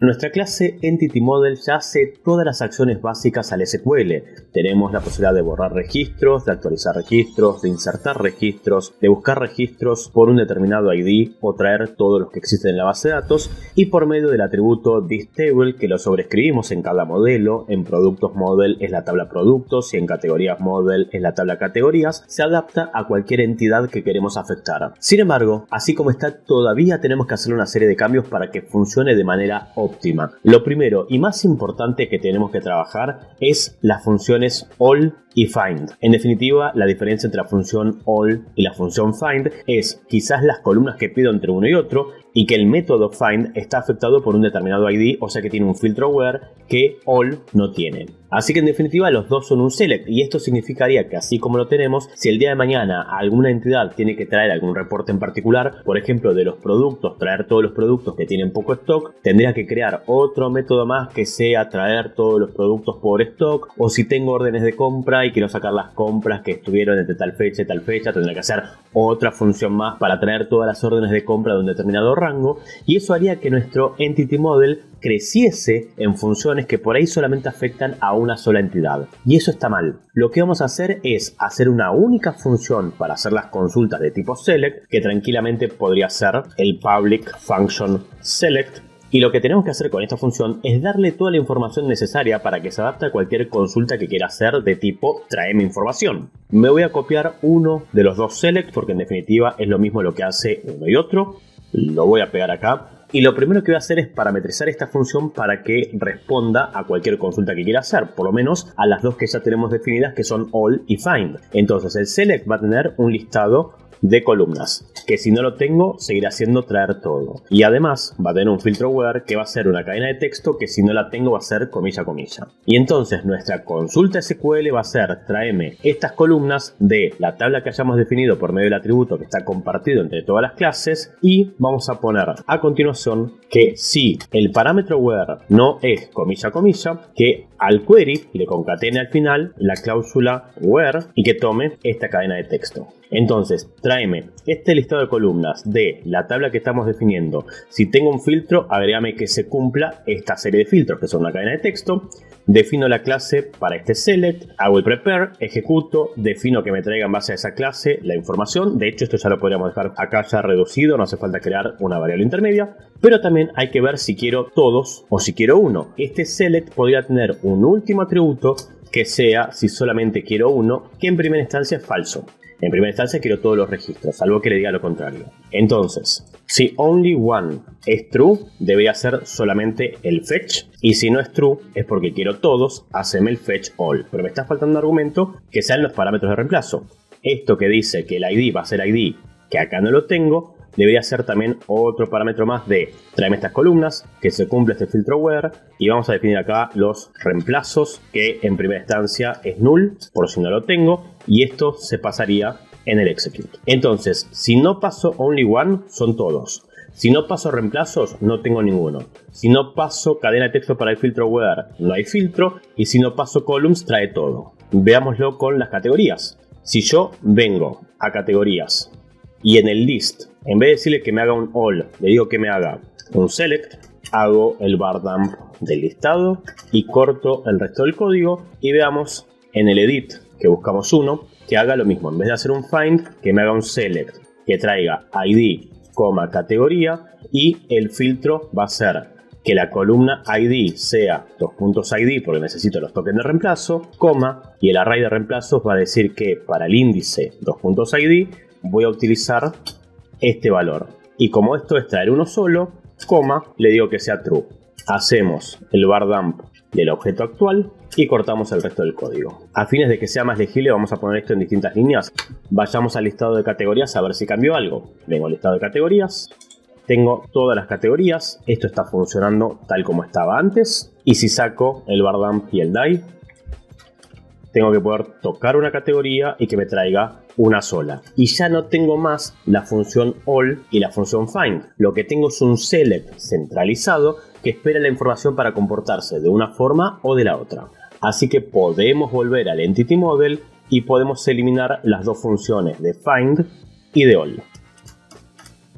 Nuestra clase Entity Model ya hace todas las acciones básicas al SQL. Tenemos la posibilidad de borrar registros, de actualizar registros, de insertar registros, de buscar registros por un determinado ID o traer todos los que existen en la base de datos, y por medio del atributo thisTable, que lo sobrescribimos en cada modelo. En productos model es la tabla productos y en categorías model es la tabla categorías, se adapta a cualquier entidad que queremos afectar. Sin embargo, así como está, todavía tenemos que hacer una serie de cambios para que funcione de manera óptima. Lo primero y más importante que tenemos que trabajar es las funciones all y find. En definitiva, la diferencia entre la función all y la función find es quizás las columnas que pido entre uno y otro, y que el método find está afectado por un determinado ID, o sea que tiene un filtro where que all no tiene. Así que en definitiva los dos son un select, y esto significaría que así como lo tenemos, si el día de mañana alguna entidad tiene que traer algún reporte en particular, por ejemplo de los productos, traer todos los productos que tienen poco stock, tendría que crear otro método más que sea traer todos los productos por stock, o si tengo órdenes de compra y quiero sacar las compras que estuvieron entre tal fecha y tal fecha, tendría que hacer otra función más para traer todas las órdenes de compra de un determinado rango, y eso haría que nuestro Entity Model creciese en funciones que por ahí solamente afectan a una sola entidad. Y eso está mal. Lo que vamos a hacer es hacer una única función para hacer las consultas de tipo select, que tranquilamente podría ser el public function select. Y lo que tenemos que hacer con esta función es darle toda la información necesaria para que se adapte a cualquier consulta que quiera hacer de tipo tráeme información. Me voy a copiar uno de los dos select porque en definitiva es lo mismo lo que hace uno y otro. Lo voy a pegar acá. Y lo primero que voy a hacer es parametrizar esta función para que responda a cualquier consulta que quiera hacer, por lo menos a las dos que ya tenemos definidas, que son all y find. Entonces el select va a tener un listado de columnas, que si no lo tengo seguirá haciendo traer todo, y además va a tener un filtro where que va a ser una cadena de texto que si no la tengo va a ser comilla comilla. Y entonces nuestra consulta SQL va a ser tráeme estas columnas de la tabla que hayamos definido por medio del atributo que está compartido entre todas las clases, y vamos a poner a continuación que si el parámetro where no es comilla comilla, que al query le concatene al final la cláusula where y que tome esta cadena de texto. Entonces, tráeme este listado de columnas de la tabla que estamos definiendo. Si tengo un filtro, agrégame que se cumpla esta serie de filtros, que son una cadena de texto. Defino la clase para este select, hago el prepare, ejecuto, defino que me traiga en base a esa clase la información. De hecho, esto ya lo podríamos dejar acá ya reducido, no hace falta crear una variable intermedia. Pero también hay que ver si quiero todos o si quiero uno. Este select podría tener un último atributo que sea, si solamente quiero uno, que en primera instancia es falso. En primera instancia quiero todos los registros, salvo que le diga lo contrario. Entonces, si only one es true, debería ser solamente el fetch. Y si no es true, es porque quiero todos, haceme el fetch all. Pero me está faltando un argumento que sean los parámetros de reemplazo. Esto que dice que el ID va a ser ID, que acá no lo tengo, debería ser también otro parámetro más de tráeme estas columnas, que se cumple este filtro where, y vamos a definir acá los reemplazos, que en primera instancia es null, por si no lo tengo, y esto se pasaría en el execute. Entonces, si no paso only one, son todos. Si no paso reemplazos, no tengo ninguno. Si no paso cadena de texto para el filtro where, no hay filtro, y si no paso columns, trae todo. Veámoslo con las categorías. Si yo vengo a categorías y en el list, en vez de decirle que me haga un all, le digo que me haga un select, hago el bar dump del listado y corto el resto del código, y veamos en el edit que buscamos uno, que haga lo mismo. En vez de hacer un find, que me haga un select, que traiga ID, categoría, y el filtro va a ser que la columna ID sea .id porque necesito los tokens de reemplazo, y el array de reemplazos va a decir que para el índice .id voy a utilizar este valor. Y como esto es traer uno solo, le digo que sea true. Hacemos el bar dump del objeto actual y cortamos el resto del código. A fines de que sea más legible, vamos a poner esto en distintas líneas. Vayamos al listado de categorías a ver si cambió algo. Vengo al listado de categorías. Tengo todas las categorías. Esto está funcionando tal como estaba antes. Y si saco el bar dump y el die, tengo que poder tocar una categoría y que me traiga una sola. Y ya no tengo más la función all y la función find. Lo que tengo es un select centralizado que espera la información para comportarse de una forma o de la otra. Así que podemos volver al Entity Model y podemos eliminar las dos funciones de find y de all.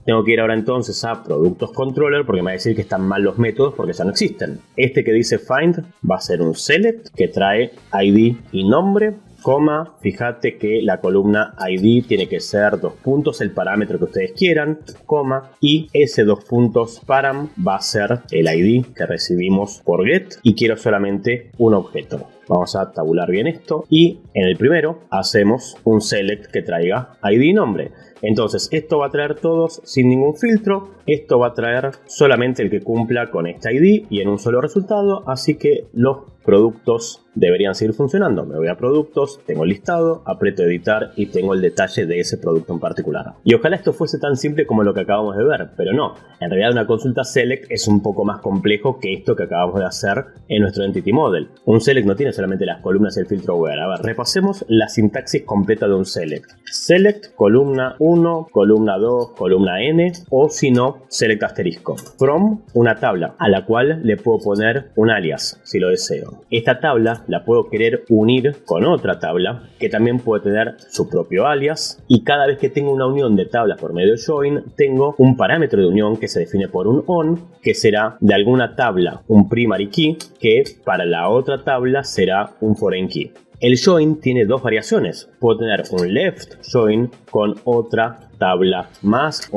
Tengo que ir ahora entonces a productos controller porque me va a decir que están mal los métodos porque ya no existen. Este que dice find va a ser un select que trae ID y nombre, coma, fíjate que la columna ID tiene que ser 2 puntos, el parámetro que ustedes quieran, coma, y ese 2 puntos param va a ser el ID que recibimos por get y quiero solamente un objeto. Vamos a tabular bien esto y en el primero hacemos un select que traiga ID y nombre. Entonces esto va a traer todos sin ningún filtro, esto va a traer solamente el que cumpla con este ID y en un solo resultado, así que los productos deberían seguir funcionando. Me voy a productos, tengo el listado, aprieto editar y tengo el detalle de ese producto en particular. Y ojalá esto fuese tan simple como lo que acabamos de ver, pero no. En realidad una consulta select es un poco más complejo que esto que acabamos de hacer en nuestro Entity Model. Un select no tiene solamente las columnas y el filtro where. A ver, repasemos la sintaxis completa de un select. Select columna 1, columna 2, columna n, o si no, select asterisco. From una tabla a la cual le puedo poner un alias si lo deseo. Esta tabla la puedo querer unir con otra tabla que también puede tener su propio alias, y cada vez que tengo una unión de tablas por medio de join tengo un parámetro de unión que se define por un on, que será de alguna tabla un primary key, que para la otra tabla será un foreign key. El join tiene dos variaciones. Puedo tener un left join con otra tabla más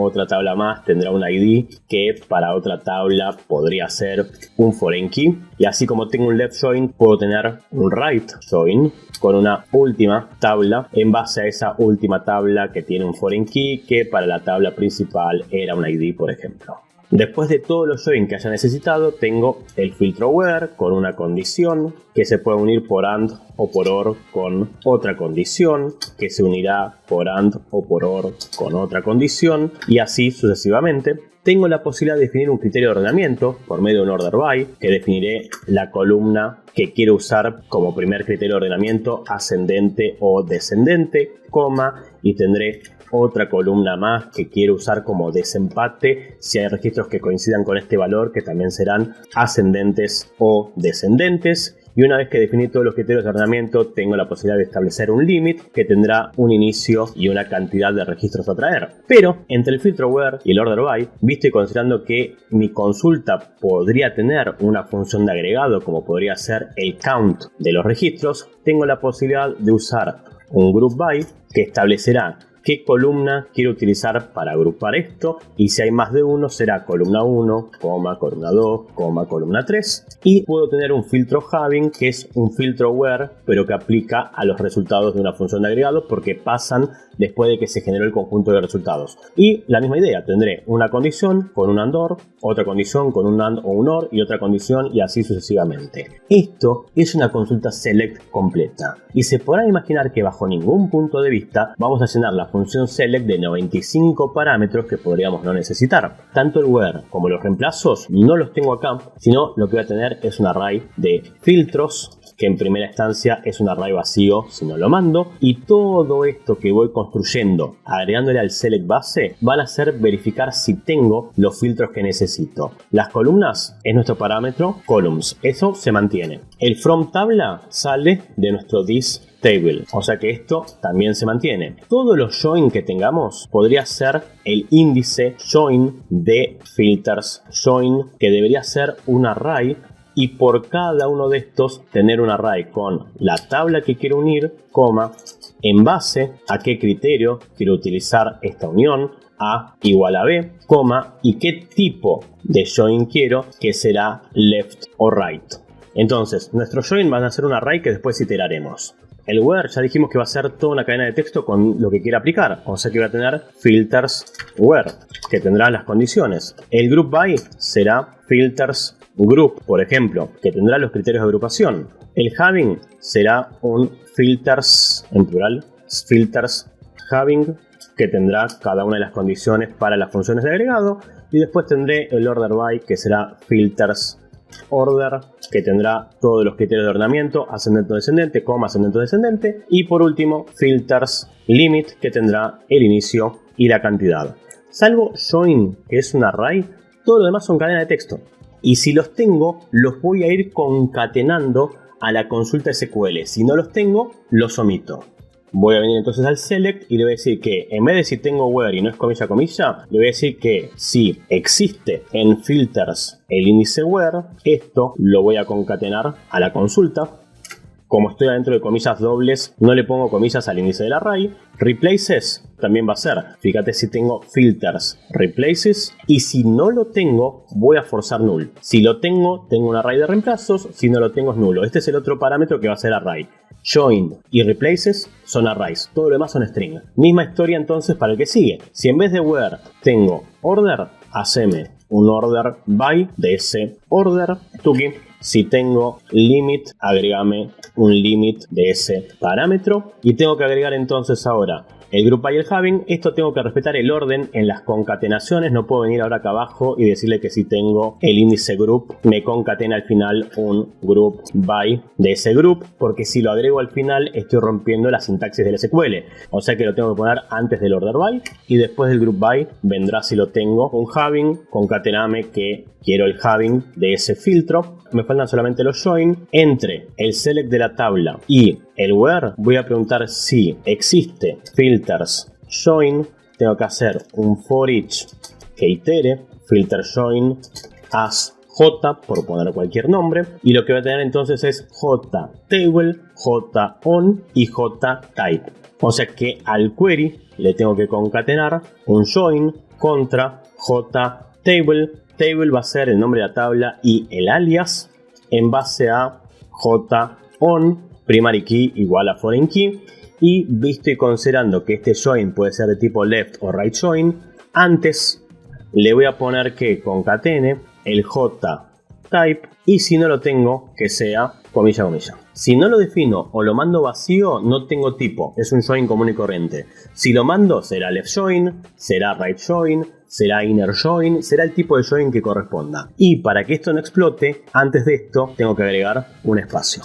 tendrá un ID que para otra tabla podría ser un foreign key, y así como tengo un left join puedo tener un right join con una última tabla en base a esa última tabla que tiene un foreign key que para la tabla principal era un ID, por ejemplo. Después de todos los join que haya necesitado, tengo el filtro where con una condición que se puede unir por AND o por OR con otra condición, que se unirá por AND o por OR con otra condición, y así sucesivamente. Tengo la posibilidad de definir un criterio de ordenamiento por medio de un order by, que definiré la columna que quiero usar como primer criterio de ordenamiento, ascendente o descendente, coma, y tendré otra columna más que quiero usar como desempate si hay registros que coincidan con este valor, que también serán ascendentes o descendentes. Y una vez que definí todos los criterios de ordenamiento, tengo la posibilidad de establecer un limit que tendrá un inicio y una cantidad de registros a traer. Pero entre el filtro where y el order by, visto y considerando que mi consulta podría tener una función de agregado como podría ser el count de los registros, tengo la posibilidad de usar un group by que establecerá qué columna quiero utilizar para agrupar esto, y si hay más de uno será columna 1, columna 2, columna 3, y puedo tener un filtro having que es un filtro where pero que aplica a los resultados de una función de agregado porque pasan después de que se generó el conjunto de resultados. Y la misma idea, tendré una condición con un AND OR, otra condición con un AND o un OR y otra condición, y así sucesivamente. Esto es una consulta select completa, y se podrá imaginar que bajo ningún punto de vista vamos a llenar la función select de 95 parámetros que podríamos no necesitar. Tanto el where como los reemplazos no los tengo acá, sino lo que voy a tener es un array de filtros, que en primera instancia es un array vacío si no lo mando, y todo esto que voy construyendo agregándole al select base van a hacer verificar si tengo los filtros que necesito. Las columnas es nuestro parámetro columns, eso se mantiene. El from tabla sale de nuestro this table, o sea que esto también se mantiene. Todos los join que tengamos podría ser el índice join de filters join, que debería ser un array, y por cada uno de estos tener un array con la tabla que quiero unir, coma, en base a qué criterio quiero utilizar esta unión, A igual a B, coma, y qué tipo de join quiero, que será left o right. Entonces, nuestros join van a ser un array que después iteraremos. El where ya dijimos que va a ser toda una cadena de texto con lo que quiera aplicar, o sea que voy a tener filters where, que tendrá las condiciones. El group by será filters group, por ejemplo, que tendrá los criterios de agrupación. El having será un filters, en plural, filters having, que tendrá cada una de las condiciones para las funciones de agregado. Y después tendré el order by, que será filters order, que tendrá todos los criterios de ordenamiento, ascendente o descendente, coma, ascendente o descendente. Y por último, filters limit, que tendrá el inicio y la cantidad. Salvo join, que es un array, todo lo demás son cadenas de texto. Y si los tengo, los voy a ir concatenando a la consulta SQL. Si no los tengo, los omito. Voy a venir entonces al select y le voy a decir que en vez de si tengo where y no es comilla comilla, le voy a decir que si existe en filters el índice where, esto lo voy a concatenar a la consulta. Como estoy adentro de comillas dobles, no le pongo comillas al índice del array. Replaces también va a ser, fíjate si tengo filters, replaces, y si no lo tengo, voy a forzar null. Si lo tengo, tengo un array de reemplazos, si no lo tengo es nulo. Este es el otro parámetro que va a ser array. Join y replaces son arrays, todo lo demás son string. Misma historia entonces para el que sigue. Si en vez de where tengo order, haceme un order by de ese order, tuki. Si tengo limit, agregame un limit de ese parámetro. Y tengo que agregar entonces ahora el group by y el having. Esto tengo que respetar el orden en las concatenaciones. No puedo venir ahora acá abajo y decirle que si tengo el índice group, me concatena al final un group by de ese group, porque si lo agrego al final estoy rompiendo la sintaxis del SQL. O sea que lo tengo que poner antes del order by, y después del group by vendrá, si lo tengo, un having. Concatename que quiero el having de ese filtro. Me faltan solamente los join. Entre el select de la tabla y el where voy a preguntar si existe filters join. Tengo que hacer un for each que itere filter join as j, por poner cualquier nombre, y lo que voy a tener entonces es j table, j on y j type. O sea que al query le tengo que concatenar un join contra j table. Table va a ser el nombre de la tabla y el alias en base a j-on, primary key igual a foreign key, y visto y considerando que este join puede ser de tipo left o right join, antes le voy a poner que concatene el j-type, y si no lo tengo, que sea comilla comilla. Si no lo defino o lo mando vacío, no tengo tipo, es un join común y corriente. Si lo mando, será left join, será right join, será inner join, será el tipo de join que corresponda. Y para que esto no explote, antes de esto tengo que agregar un espacio.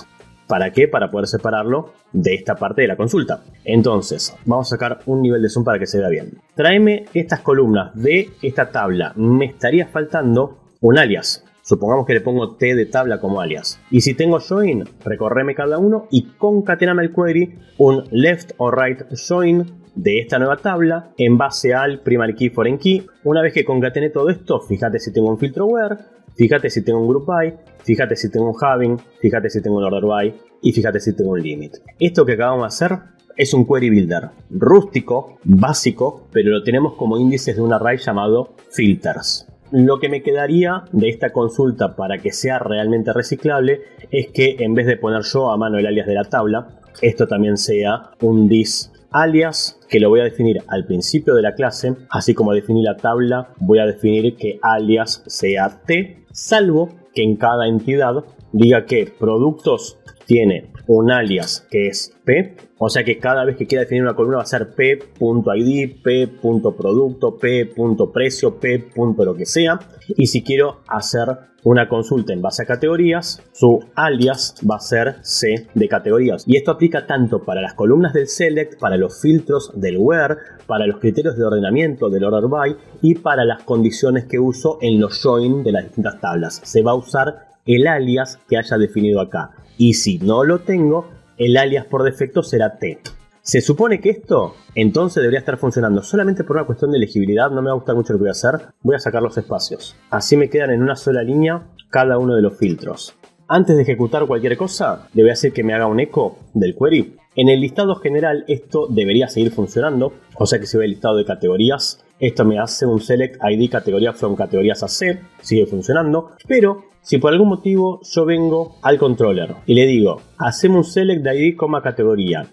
¿Para qué? Para poder separarlo de esta parte de la consulta. Entonces, vamos a sacar un nivel de zoom para que se vea bien. Tráeme estas columnas de esta tabla. Me estaría faltando un alias. Supongamos que le pongo T de tabla como alias. Y si tengo join, recorreme cada uno y concatename el query un left o right join de esta nueva tabla en base al primary key foreign key. Una vez que concatene todo esto, fíjate si tengo un filtro where, fíjate si tengo un group by, fíjate si tengo un having, fíjate si tengo un order by y fíjate si tengo un limit. Esto que acabamos de hacer es un query builder rústico, básico, pero lo tenemos como índices de un array llamado filters. Lo que me quedaría de esta consulta para que sea realmente reciclable es que en vez de poner yo a mano el alias de la tabla, esto también sea un this alias, que lo voy a definir al principio de la clase. Así como definí la tabla, voy a definir que alias sea t, salvo que en cada entidad diga que productos tiene un alias que es p, o sea que cada vez que quiera definir una columna va a ser p.id, p.producto, p.precio, p. lo que sea. Y si quiero hacer una consulta en base a categorías, su alias va a ser c de categorías. Y esto aplica tanto para las columnas del select, para los filtros del where, para los criterios de ordenamiento del order by y para las condiciones que uso en los join de las distintas tablas. Se va a usar el alias que haya definido acá. Y si no lo tengo, el alias por defecto será t. Se supone que esto entonces debería estar funcionando solamente por una cuestión de legibilidad. No me va a gustar mucho lo que voy a hacer. Voy a sacar los espacios. Así me quedan en una sola línea cada uno de los filtros. Antes de ejecutar cualquier cosa, le voy a hacer que me haga un eco del query. En el listado general esto debería seguir funcionando. O sea que si veo el listado de categorías, esto me hace un select id categoría from categorías a c. Sigue funcionando. Pero si por algún motivo yo vengo al controller y le digo, hacemos un select de id, categoría,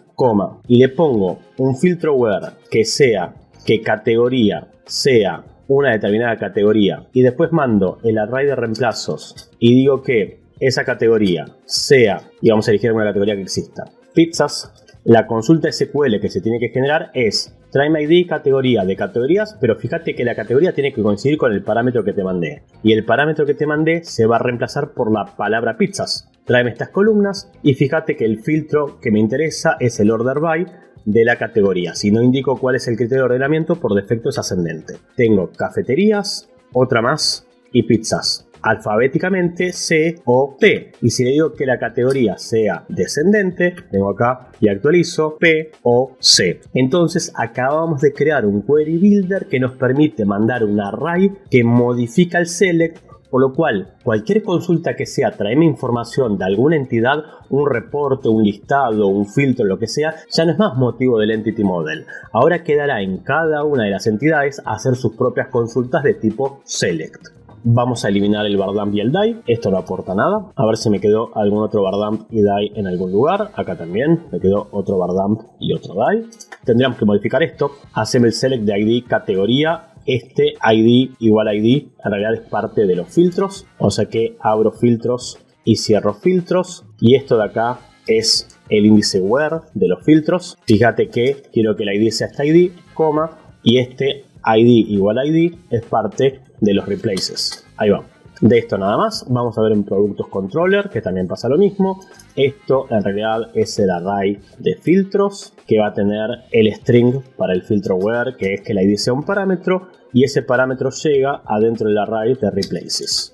y le pongo un filtro where que sea que categoría sea una determinada categoría, y después mando el array de reemplazos y digo que esa categoría sea, y vamos a elegir una categoría que exista, pizzas, la consulta SQL que se tiene que generar es tráeme ID categoría de categorías, pero fíjate que la categoría tiene que coincidir con el parámetro que te mandé. Y el parámetro que te mandé se va a reemplazar por la palabra pizzas. Tráeme estas columnas y fíjate que el filtro que me interesa es el order by de la categoría. Si no indico cuál es el criterio de ordenamiento, por defecto es ascendente. Tengo cafeterías, otra más y pizzas. alfabéticamente C o T. Y si le digo que la categoría sea descendente, vengo acá y actualizo P o C. Entonces acabamos de crear un query builder que nos permite mandar un array que modifica el select, por lo cual cualquier consulta que sea traerme información de alguna entidad, un reporte, un listado, un filtro, lo que sea, ya no es más motivo del Entity Model. Ahora quedará en cada una de las entidades hacer sus propias consultas de tipo select. Vamos a eliminar el bardump y el die. Esto no aporta nada. A ver si me quedó algún otro bardump y die en algún lugar. Acá también me quedó otro bardump y otro die. Tendríamos que modificar esto. Hacemos el select de ID categoría. Este ID igual ID en realidad es parte de los filtros. O sea que abro filtros y cierro filtros. Y esto de acá es el índice where de los filtros. Fíjate que quiero que el ID sea este ID, coma, y este ID igual ID es parte de los replaces. Ahí va. De esto nada más. Vamos a ver en productos controller que también pasa lo mismo. Esto en realidad es el array de filtros que va a tener el string para el filtro where, que es que el ID sea un parámetro y ese parámetro llega adentro del array de replaces.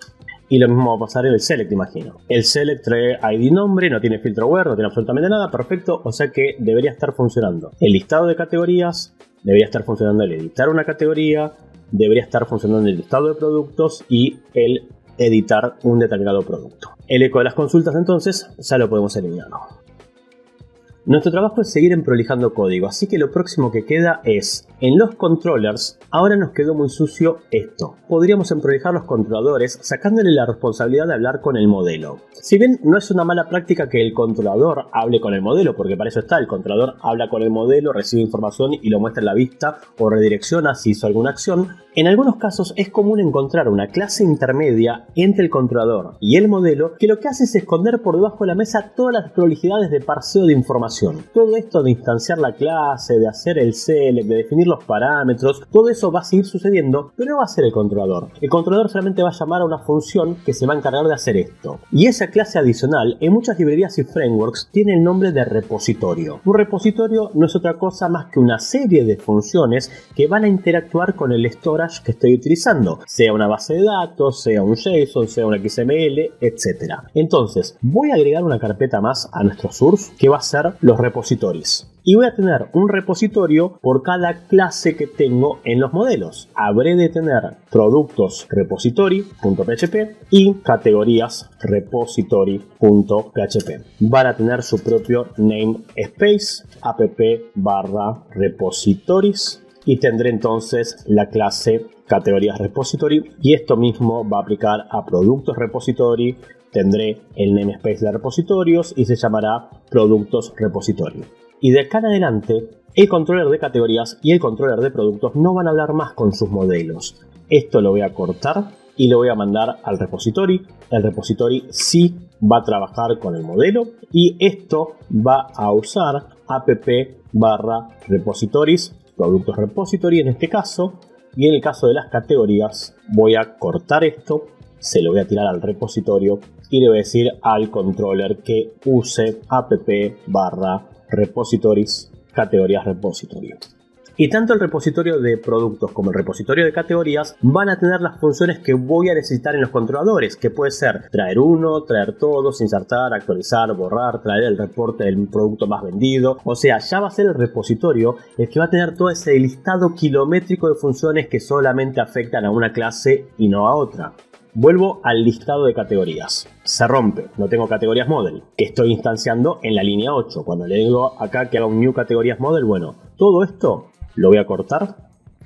Y lo mismo va a pasar en el select, imagino. El select trae ID nombre, no tiene filtro where, no tiene absolutamente nada, perfecto. O sea que debería estar funcionando el listado de categorías, debería estar funcionando el editar una categoría, debería estar funcionando el listado de productos y el editar un determinado producto. El eco de las consultas entonces ya lo podemos eliminar. Nuestro trabajo es seguir emprolijando código, así que lo próximo que queda es, en los controllers, ahora nos quedó muy sucio esto. Podríamos emprolijar los controladores sacándole la responsabilidad de hablar con el modelo. Si bien no es una mala práctica que el controlador hable con el modelo, porque para eso está, el controlador habla con el modelo, recibe información y lo muestra en la vista o redirecciona si hizo alguna acción, en algunos casos es común encontrar una clase intermedia entre el controlador y el modelo que lo que hace es esconder por debajo de la mesa todas las prolijidades de parseo de información. Todo esto de instanciar la clase, de hacer el select, de definir los parámetros, todo eso va a seguir sucediendo, pero no va a ser el controlador. El controlador solamente va a llamar a una función que se va a encargar de hacer esto. Y esa clase adicional, en muchas librerías y frameworks, tiene el nombre de repositorio. Un repositorio no es otra cosa más que una serie de funciones que van a interactuar con el storage que estoy utilizando, sea una base de datos, sea un JSON, sea un XML, etc. Entonces, voy a agregar una carpeta más a nuestro source que va a ser los repositorios. Y voy a tener un repositorio por cada clase que tengo en los modelos. Habré de tener productos repository.php y categorías repository.php. Van a tener su propio namespace app/repositories y tendré entonces la clase categorías repository y esto mismo va a aplicar a productos repository. Tendré el namespace de repositorios y se llamará productos repository. Y de acá en adelante, el controller de categorías y el controller de productos no van a hablar más con sus modelos. Esto lo voy a cortar y lo voy a mandar al repository. El repository sí va a trabajar con el modelo y esto va a usar app/repositories, productos repository en este caso. Y en el caso de las categorías voy a cortar esto, se lo voy a tirar al repositorio y le voy a decir al controller que use app/repositories categorías repository. Y tanto el repositorio de productos como el repositorio de categorías van a tener las funciones que voy a necesitar en los controladores, que puede ser traer uno, traer todos, insertar, actualizar, borrar, traer el reporte del producto más vendido. O sea, ya va a ser el repositorio el que va a tener todo ese listado kilométrico de funciones que solamente afectan a una clase y no a otra. Vuelvo al listado de categorías. Se rompe, no tengo categorías model, que estoy instanciando en la línea 8. Cuando le digo acá que haga un new categorías model, bueno, todo esto lo voy a cortar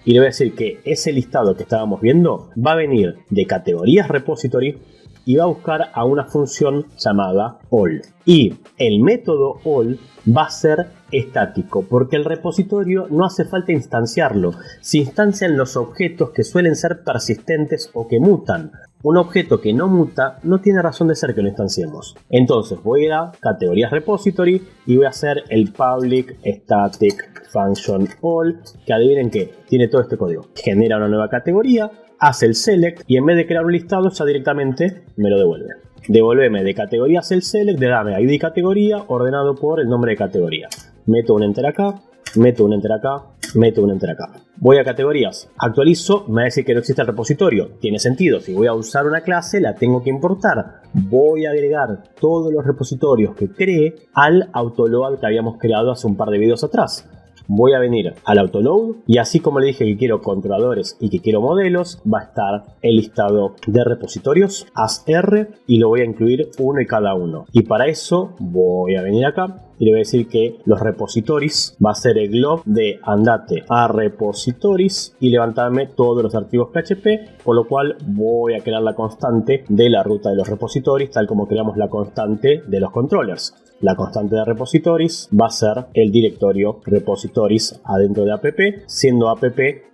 y le voy a decir que ese listado que estábamos viendo va a venir de categorías repository y va a buscar a una función llamada all. Y el método all va a ser estático, porque el repositorio no hace falta instanciarlo. Se instancian los objetos que suelen ser persistentes o que mutan. Un objeto que no muta no tiene razón de ser que lo instanciemos. Entonces voy a ir a categorías repository y voy a hacer el public static function all, que adivinen que tiene todo este código. Genera una nueva categoría, hace el select y en vez de crear un listado ya directamente me lo devuelve. Devuélveme de categorías el select, de dame ID categoría ordenado por el nombre de categoría. Meto un enter acá, meto un enter acá, meto un enter acá. Voy a categorías, actualizo, me va a decir que no existe el repositorio. Tiene sentido, si voy a usar una clase la tengo que importar. Voy a agregar todos los repositorios que cree al autoload que habíamos creado hace un par de videos atrás. Voy a venir al autoload y así como le dije que quiero controladores y que quiero modelos, va a estar el listado de repositorios as R y lo voy a incluir uno y cada uno. Y para eso voy a venir acá y le voy a decir que los repositories va a ser el glob de andate a repositories y levantarme todos los archivos PHP, por lo cual voy a crear la constante de la ruta de los repositorios, tal como creamos la constante de los controllers. La constante de repositories va a ser el directorio repositories adentro de app, siendo app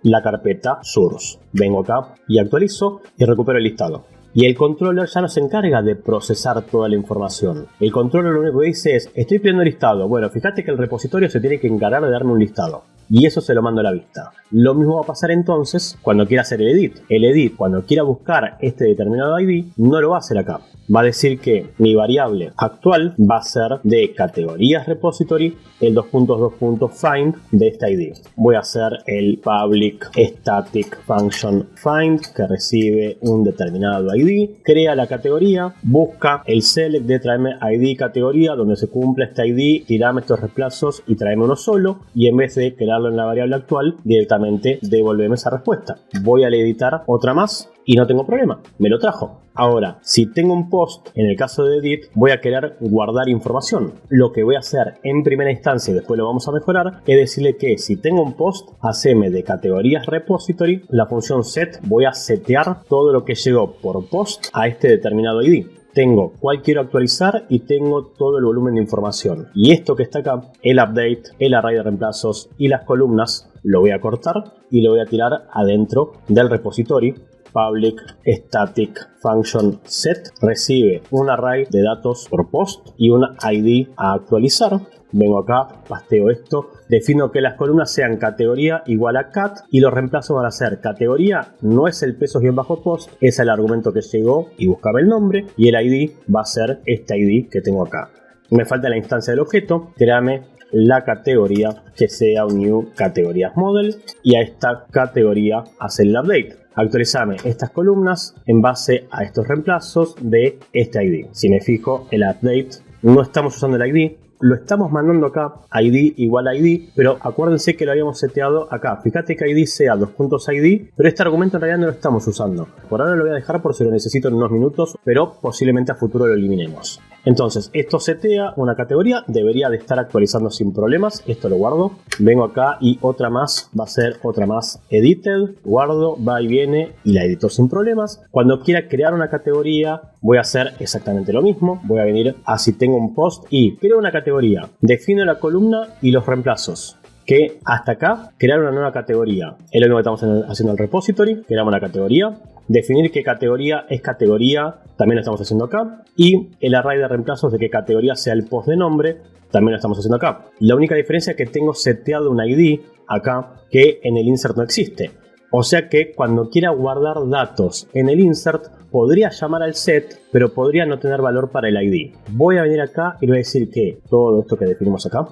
la carpeta source. Vengo acá y actualizo y recupero el listado. Y el controller ya no se encarga de procesar toda la información. El controller lo único que dice es, estoy pidiendo el listado. Bueno, fíjate que el repositorio se tiene que encargar de darme un listado. Y eso se lo mando a la vista. Lo mismo va a pasar entonces cuando quiera hacer el edit. El edit, cuando quiera buscar este determinado ID, no lo va a hacer acá. Va a decir que mi variable actual va a ser de categorías repository el 2.2.find de este ID. Voy a hacer el public static function find que recibe un determinado ID, crea la categoría, busca el select de traerme ID categoría donde se cumple este ID, tirame estos reemplazos y traeme uno solo, y en vez de crearlo en la variable actual directamente devolveme esa respuesta. Voy a editar otra más y no tengo problema, me lo trajo. Ahora, si tengo un post, en el caso de edit, voy a querer guardar información. Lo que voy a hacer en primera instancia, y después lo vamos a mejorar, es decirle que si tengo un post, haceme de categorías repository, la función set, voy a setear todo lo que llegó por post a este determinado ID. Tengo cuál quiero actualizar y tengo todo el volumen de información. Y esto que está acá, el update, el array de reemplazos y las columnas, lo voy a cortar y lo voy a tirar adentro del repository. Public static function set recibe un array de datos por post y un ID a actualizar. Vengo acá, pasteo esto, defino que las columnas sean categoría igual a cat y los reemplazos van a ser categoría, no es el pesos-post, es el argumento que llegó y buscaba el nombre, y el ID va a ser este ID que tengo acá. Me falta la instancia del objeto, créame la categoría que sea un new categorías model y a esta categoría hacer el update. Actualizame estas columnas en base a estos reemplazos de este ID. Si me fijo, el update no estamos usando el ID, lo estamos mandando acá, ID igual a ID, pero acuérdense que lo habíamos seteado acá. Fíjate que ID sea .id, pero este argumento en realidad no lo estamos usando. Por ahora lo voy a dejar por si lo necesito en unos minutos, pero posiblemente a futuro lo eliminemos. Entonces, esto setea una categoría, debería de estar actualizando sin problemas. Esto lo guardo, vengo acá y otra más, va a ser otra más edited, guardo, va y viene y la edito sin problemas. Cuando quiera crear una categoría, voy a hacer exactamente lo mismo. Voy a venir a si tengo un post y creo una categoría, defino la columna y los reemplazos. Que hasta acá, crear una nueva categoría. Es lo mismo que estamos haciendo en el repository, creamos una categoría. Definir qué categoría es categoría, también lo estamos haciendo acá. Y el array de reemplazos de qué categoría sea el post de nombre, también lo estamos haciendo acá. La única diferencia es que tengo seteado un ID acá que en el insert no existe. O sea que cuando quiera guardar datos en el insert, podría llamar al set, pero podría no tener valor para el ID. Voy a venir acá y le voy a decir que todo esto que definimos acá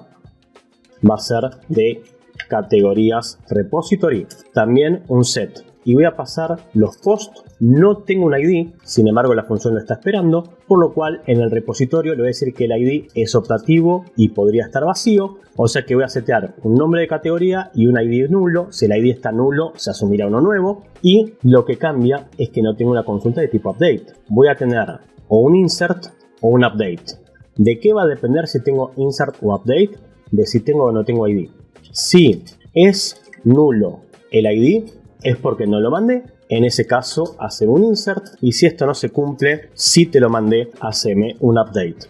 va a ser de categorías repository, también un set. Y voy a pasar los posts, no tengo un ID, sin embargo la función lo está esperando, por lo cual en el repositorio le voy a decir que el ID es optativo y podría estar vacío, o sea que voy a setear un nombre de categoría y un ID nulo. Si el ID está nulo, se asumirá uno nuevo, y lo que cambia es que no tengo una consulta de tipo update. Voy a tener o un insert o un update. ¿De qué va a depender si tengo insert o update? De si tengo o no tengo ID. Si es nulo el ID, es porque no lo mandé. En ese caso, haceme un insert. Y si esto no se cumple, si te lo mandé, haceme un update.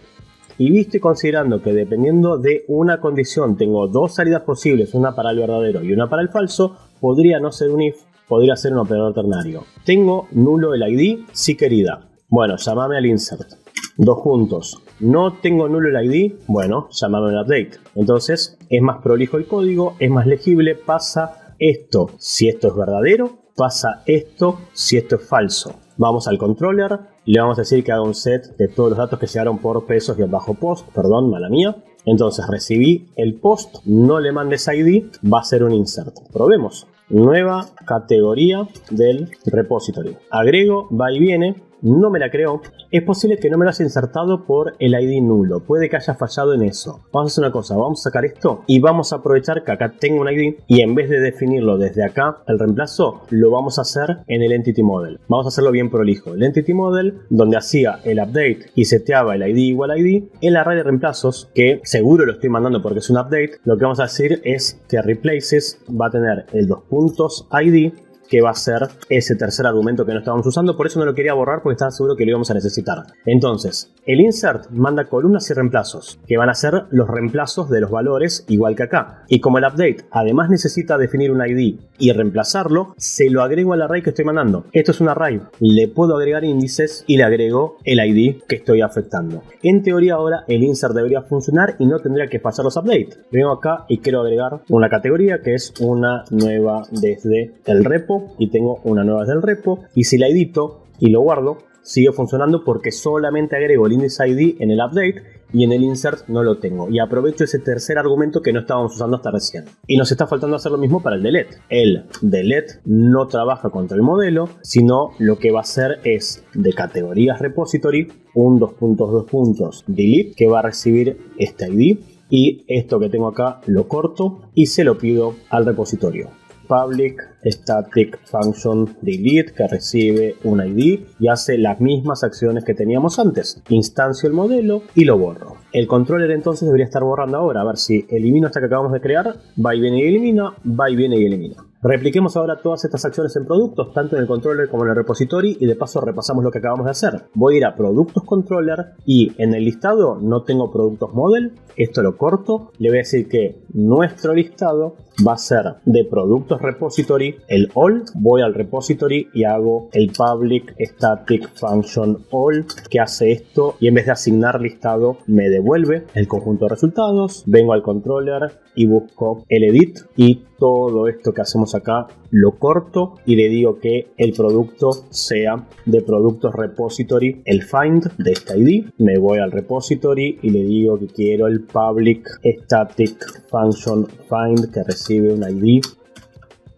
Y viste, considerando que dependiendo de una condición tengo dos salidas posibles, una para el verdadero y una para el falso, podría no ser un if, podría ser un operador ternario. Tengo nulo el ID, sí querida. Bueno, llámame al insert. Dos juntos. No tengo nulo el ID, bueno, llámame al update. Entonces es más prolijo el código, es más legible, pasa esto si esto es verdadero, pasa esto si esto es falso. Vamos al controller le vamos a decir que haga un set de todos los datos que llegaron por pesos-post, perdón, mala mía. Entonces recibí el post, no le mandes ID, va a ser un insert. Probemos. Nueva categoría del repository. Agrego, va y viene. No me la creó. Es posible que no me lo haya insertado por el ID nulo. Puede que haya fallado en eso. Vamos a hacer una cosa. Vamos a sacar esto y vamos a aprovechar que acá tengo un ID y en vez de definirlo desde acá, el reemplazo, lo vamos a hacer en el Entity Model. Vamos a hacerlo bien prolijo. El Entity Model, donde hacía el update y seteaba el ID igual a ID, el array de reemplazos, que seguro lo estoy mandando porque es un update, lo que vamos a decir es que replaces va a tener el 2 puntos ID, que va a ser ese tercer argumento que no estábamos usando. Por eso no lo quería borrar, porque estaba seguro que lo íbamos a necesitar. Entonces, el insert manda columnas y reemplazos, que van a ser los reemplazos de los valores, igual que acá. Y como el update además necesita definir un ID y reemplazarlo, se lo agrego al array que estoy mandando. Esto es un array, le puedo agregar índices y le agrego el ID que estoy afectando. En teoría ahora el insert debería funcionar y no tendría que fallar los updates. Vengo acá y quiero agregar una categoría que es una nueva desde el repo, y tengo una nueva desde el repo, y si la edito y lo guardo, sigue funcionando porque solamente agrego el índice ID en el update y en el insert no lo tengo, y aprovecho ese tercer argumento que no estábamos usando hasta recién. Y nos está faltando hacer lo mismo para el delete. El delete no trabaja contra el modelo, sino lo que va a hacer es de categorías repository un 2.2 delete, que va a recibir este ID, y esto que tengo acá lo corto y se lo pido al repositorio. Public static function delete, que recibe un ID y hace las mismas acciones que teníamos antes. Instancio el modelo y lo borro. El controller entonces debería estar borrando ahora. A ver si elimino esta que acabamos de crear. Va y viene y elimina, va y viene y elimina. Repliquemos ahora todas estas acciones en productos, tanto en el controller como en el repository, y de paso repasamos lo que acabamos de hacer. Voy a ir a productos controller y en el listado no tengo productos model. Esto lo corto. Le voy a decir que nuestro listado va a ser de productos repository, el all. Voy al repository y hago el public static function all, que hace esto, y en vez de asignar listado me devuelve el conjunto de resultados. Vengo al controller y busco el edit, y todo esto que hacemos acá lo corto y le digo que el producto sea de productos repository, el find de este ID. Me voy al repository y le digo que quiero el public static function find, que recibe un ID.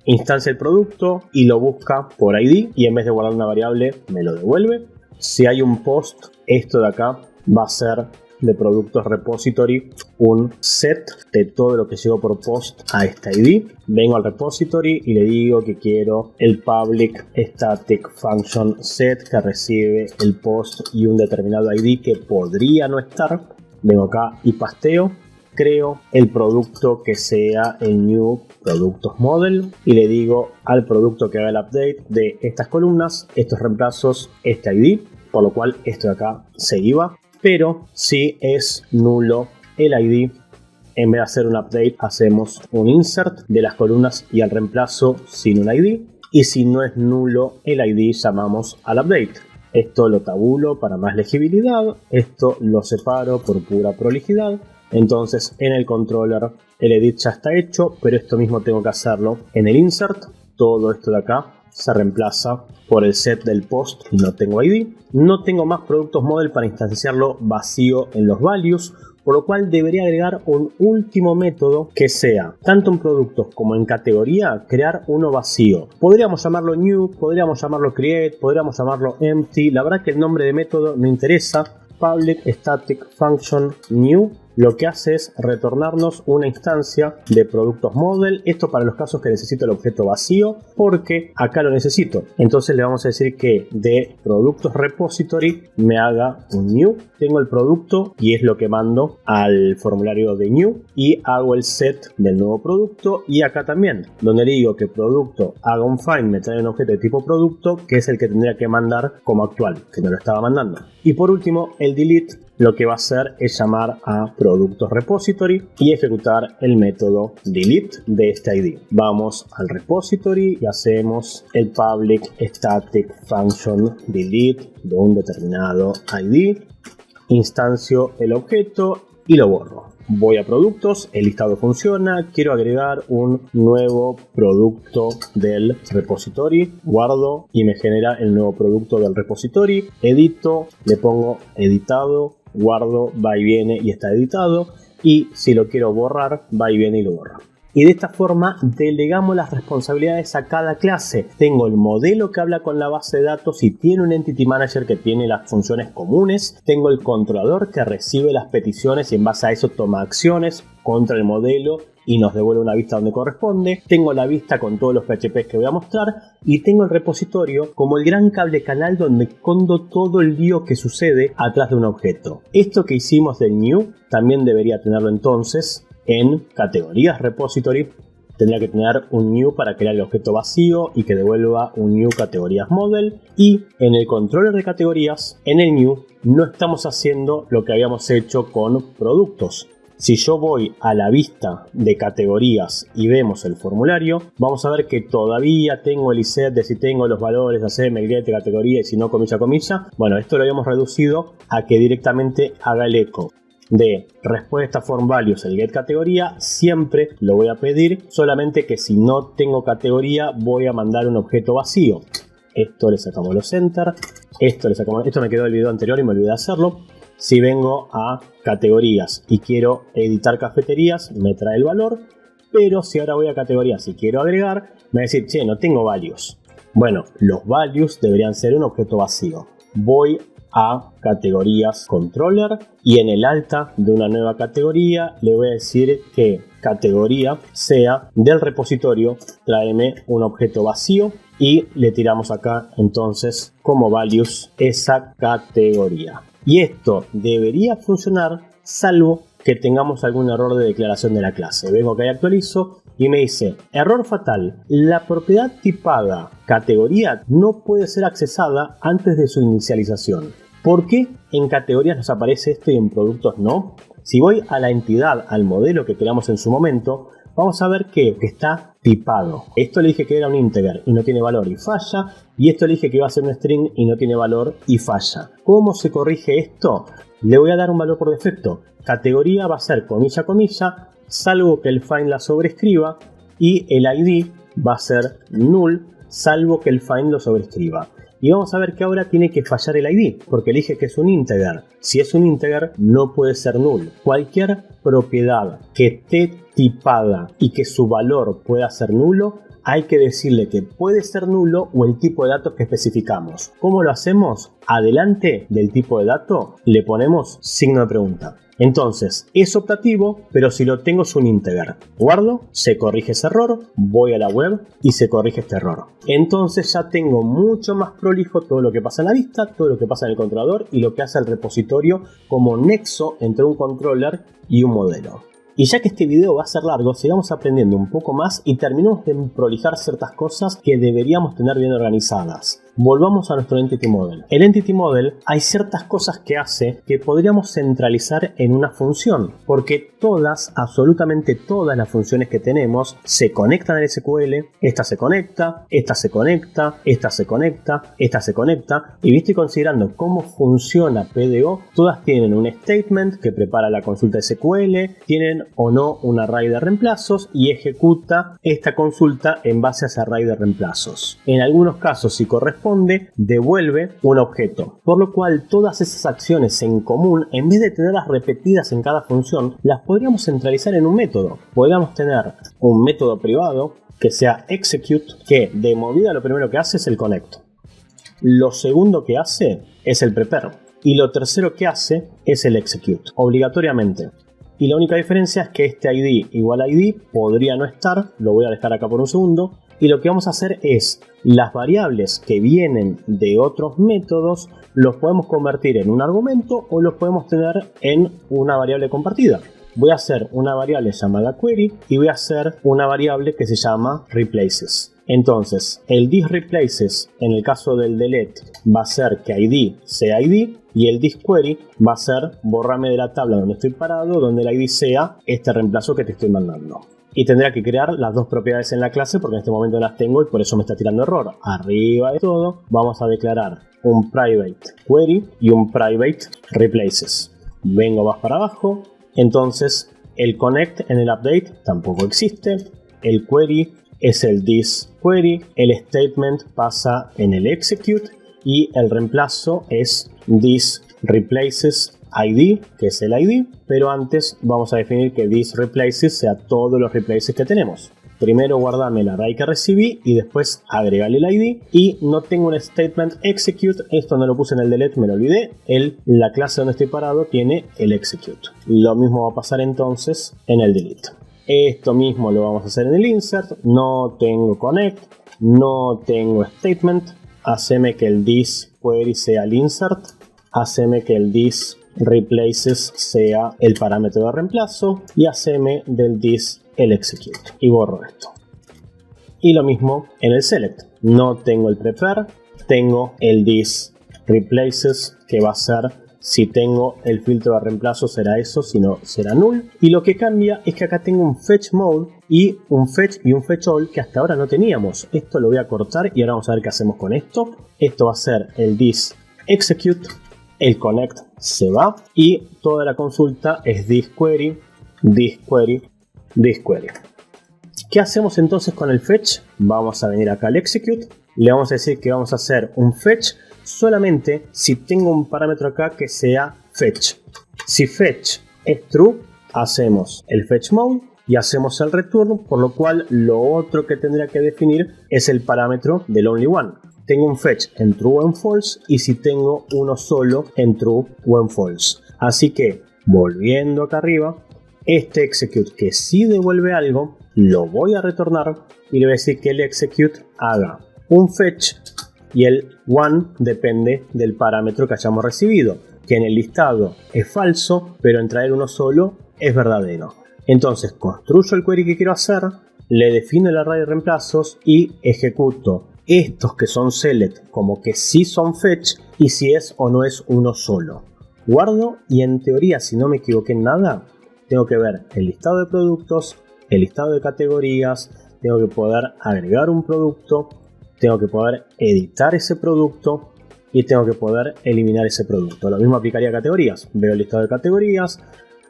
Instancia el producto y lo busca por ID, y en vez de guardar una variable me lo devuelve. Si hay un post, esto de acá va a ser de productos repository un set de todo lo que llegó por post a esta ID. Vengo al repository y le digo que quiero el public static function set, que recibe el post y un determinado ID que podría no estar. Vengo acá y pasteo. Creo el producto que sea el new productos model y le digo al producto que haga el update de estas columnas, estos reemplazos, este ID, por lo cual esto de acá se iba. Pero si es nulo el ID, en vez de hacer un update hacemos un insert de las columnas y al reemplazo sin un ID, y si no es nulo el ID llamamos al update. Esto lo tabulo para más legibilidad, esto lo separo por pura prolijidad. Entonces en el controller el edit ya está hecho, pero esto mismo tengo que hacerlo en el insert. Todo esto de acá se reemplaza por el set del post, no tengo ID. No tengo más productos model para instanciarlo vacío en los values, por lo cual debería agregar un último método que sea, tanto en productos como en categoría, crear uno vacío. Podríamos llamarlo new, podríamos llamarlo create, podríamos llamarlo empty. La verdad que el nombre de método no interesa. Public static function new lo que hace es retornarnos una instancia de productos model. Esto para los casos que necesito el objeto vacío, porque acá lo necesito. Entonces le vamos a decir que de productos repository me haga un new. Tengo el producto y es lo que mando al formulario de new, y hago el set del nuevo producto. Y acá también, donde le digo que producto haga un find, me trae un objeto de tipo producto, que es el que tendría que mandar como actual, que no lo estaba mandando. Y por último, el delete lo que va a hacer es llamar a productos repository y ejecutar el método delete de este ID. Vamos al repository y hacemos el public static function delete de un determinado ID. Instancio el objeto y lo borro. voy a productos, el listado funciona, quiero agregar un nuevo producto del repository, guardo y me genera el nuevo producto del repository, edito, le pongo editado, guardo, va y viene y está editado, y si lo quiero borrar, va y viene y lo borra. Y de esta forma delegamos las responsabilidades a cada clase. Tengo el modelo que habla con la base de datos y tiene un Entity Manager que tiene las funciones comunes. Tengo el controlador que recibe las peticiones y en base a eso toma acciones contra el modelo y nos devuelve una vista donde corresponde. Tengo la vista con todos los PHPs que voy a mostrar y tengo el repositorio como el gran cable canal donde escondo todo el lío que sucede atrás de un objeto. Esto que hicimos del new también debería tenerlo entonces en categorías repository. Tendría que tener un new para crear el objeto vacío y que devuelva un new categorías model. Y en el controller de categorías, en el new, no estamos haciendo lo que habíamos hecho con productos. Si yo voy a la vista de categorías y vemos el formulario, vamos a ver que todavía tengo el iset de si tengo los valores, hacerme el get de categoría y si no, comilla, comilla. Bueno, esto lo habíamos reducido a que directamente haga el eco de respuesta form values, el get categoría. Siempre lo voy a pedir, solamente que si no tengo categoría voy a mandar un objeto vacío. Esto le sacamos los enter, esto me quedó del video anterior y me olvidé de hacerlo. Si vengo a categorías y quiero editar cafeterías, me trae el valor, pero si ahora voy a categorías y quiero agregar, me va a decir, che, no tengo values. Bueno, los values deberían ser un objeto vacío. Voy a categorías controller y en el alta de una nueva categoría le voy a decir que categoría sea del repositorio, tráeme un objeto vacío y le tiramos acá entonces como values esa categoría. Y esto debería funcionar salvo que tengamos algún error de declaración de la clase. Vengo acá y actualizo y me dice, error fatal, la propiedad tipada categoría no puede ser accesada antes de su inicialización. ¿Por qué en categorías nos aparece esto y en productos no? Si voy a la entidad, al modelo que creamos en su momento, vamos a ver que está tipado. Esto le dije que era un integer y no tiene valor y falla, y esto le dije que iba a ser un string y no tiene valor y falla. ¿Cómo se corrige esto? Le voy a dar un valor por defecto. Categoría va a ser comilla, comilla, salvo que el find la sobrescriba, y el ID va a ser null, salvo que el find lo sobrescriba. Y vamos a ver que ahora tiene que fallar el ID, porque elige que es un integer. Si es un integer, no puede ser null. Cualquier propiedad que esté tipada y que su valor pueda ser nulo, hay que decirle que puede ser nulo o el tipo de datos que especificamos. ¿Cómo lo hacemos? Adelante del tipo de dato le ponemos signo de pregunta. Entonces, es optativo, pero si lo tengo es un integer. Guardo, se corrige ese error, voy a la web y se corrige este error. Entonces ya tengo mucho más prolijo todo lo que pasa en la vista, todo lo que pasa en el controlador y lo que hace el repositorio como nexo entre un controller y un modelo. Y ya que este video va a ser largo, sigamos aprendiendo un poco más y terminemos de prolijar ciertas cosas que deberíamos tener bien organizadas. Volvamos a nuestro Entity Model. El Entity Model hay ciertas cosas que hace que podríamos centralizar en una función, porque todas, absolutamente todas las funciones que tenemos se conectan al SQL, esta se conecta, esta se conecta, esta se conecta, esta se conecta, y estoy considerando cómo funciona PDO, todas tienen un statement que prepara la consulta SQL, tienen o no un array de reemplazos y ejecuta esta consulta en base a ese array de reemplazos. En algunos casos, si corresponde, devuelve un objeto, por lo cual todas esas acciones en común, en vez de tenerlas repetidas en cada función, las podríamos centralizar en un método. Podríamos tener un método privado que sea execute, que de movida lo primero que hace es el connect, lo segundo que hace es el prepare y lo tercero que hace es el execute, obligatoriamente. Y la única diferencia es que este ID igual a ID podría no estar, lo voy a dejar acá por un segundo, y lo que vamos a hacer es las variables que vienen de otros métodos los podemos convertir en un argumento o los podemos tener en una variable compartida. Voy a hacer una variable llamada query y voy a hacer una variable que se llama replaces. Entonces, el thisReplaces en el caso del delete va a ser que ID sea ID y el thisQuery va a ser borrame de la tabla donde estoy parado, donde el ID sea este reemplazo que te estoy mandando. Y tendrá que crear las dos propiedades en la clase porque en este momento las tengo y por eso me está tirando error. Arriba de todo vamos a declarar un private query y un private replaces. Vengo más para abajo. Entonces El connect en el update tampoco existe. El query es el this query. El statement pasa en el execute. Y el reemplazo es this replaces ID, que es el ID. Pero antes vamos a definir que this replaces sea todos los replaces que tenemos. Primero guardame el array que recibí y después agregarle el ID. Y no tengo un statement execute. Esto no lo puse en el delete, me lo olvidé. La clase donde estoy parado tiene el execute. Lo mismo va a pasar entonces en el delete. Esto mismo lo vamos a hacer en el insert. No tengo connect. No tengo statement. Haceme que el this query sea el insert. Haceme que el this replaces sea el parámetro de reemplazo. Y haceme del this el execute. Y borro esto. Y lo mismo en el select. No tengo el prefer. Tengo el this replaces, que va a ser, si tengo el filtro de reemplazo será eso, si no será null. Y lo que cambia es que acá tengo un fetch mode y un fetch all que hasta ahora no teníamos. Esto lo voy a cortar y ahora vamos a ver qué hacemos con esto. Esto va a ser el this execute. El connect se va y toda la consulta es this query, this query, this query. ¿Qué hacemos entonces con el fetch? Vamos a venir acá al execute. Le vamos a decir que vamos a hacer un fetch solamente si tengo un parámetro acá que sea fetch. Si fetch es true, hacemos el fetch mode y hacemos el return, por lo cual lo otro que tendría que definir es el parámetro del only one. Tengo un fetch en true o en false y si tengo uno solo en true o en false. Así que, volviendo acá arriba, este execute que sí devuelve algo, lo voy a retornar y le voy a decir que el execute haga un fetch y el one depende del parámetro que hayamos recibido, que en el listado es falso, pero en traer uno solo es verdadero. Entonces construyo el query que quiero hacer, le defino el array de reemplazos y ejecuto estos que son select como que sí son fetch y si es o no es uno solo. Guardo y en teoría, si no me equivoqué en nada, tengo que ver el listado de productos, el listado de categorías, tengo que poder agregar un producto, tengo que poder editar ese producto y tengo que poder eliminar ese producto. Lo mismo aplicaría a categorías. Veo el listado de categorías,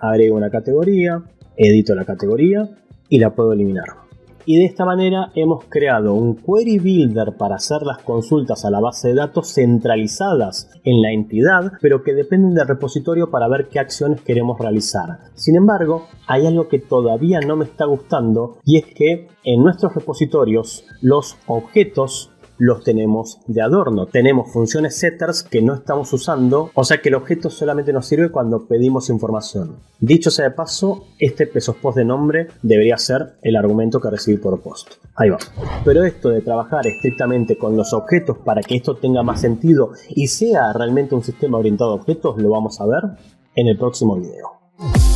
agrego una categoría, edito la categoría y la puedo eliminar. Y de esta manera hemos creado un query builder para hacer las consultas a la base de datos centralizadas en la entidad, pero que dependen del repositorio para ver qué acciones queremos realizar. Sin embargo, hay algo que todavía no me está gustando y es que en nuestros repositorios los objetos los tenemos de adorno. Tenemos funciones setters que no estamos usando, o sea que el objeto solamente nos sirve cuando pedimos información. Dicho sea de paso, este pesos post de nombre debería ser el argumento que recibí por post. Ahí va. Pero esto de trabajar estrictamente con los objetos para que esto tenga más sentido y sea realmente un sistema orientado a objetos, lo vamos a ver en el próximo video.